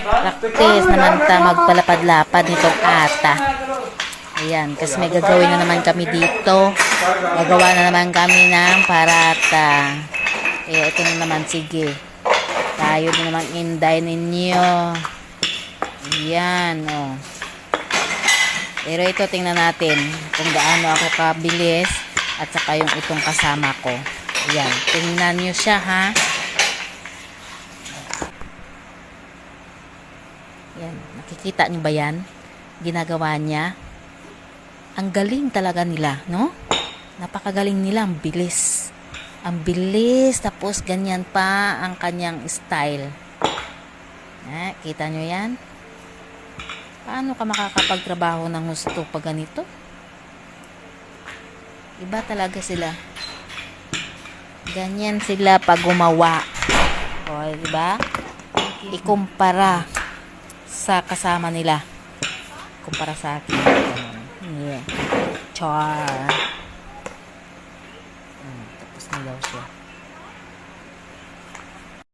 Practice naman ta magpalapad-lapad nitong ata. Ayan, kasi may gagawin na naman kami dito. Gagawa na naman kami ng parata. Eh, ito na naman, sige. Tayo na naman inday ninyo. Ayan, oh. Pero ito, tingnan natin kung gaano ako kabilis at saka yung itong kasama ko. Ayan, tingnan nyo siya, ha? Ayan, nakikita nyo ba yan? Ginagawa niya. Ang galing talaga nila, no? Napakagaling nila, ang bilis. Ang bilis, tapos ganyan pa ang kanyang style. Kita nyo yan? Paano ka makakapagtrabaho ng gusto pag ganito? Iba talaga sila. Ganyan sila pag gumawa. O, diba? Ikumpara sa kasama nila. Kumpara sa akin. Yeah. Char. Tapos nilaw siya.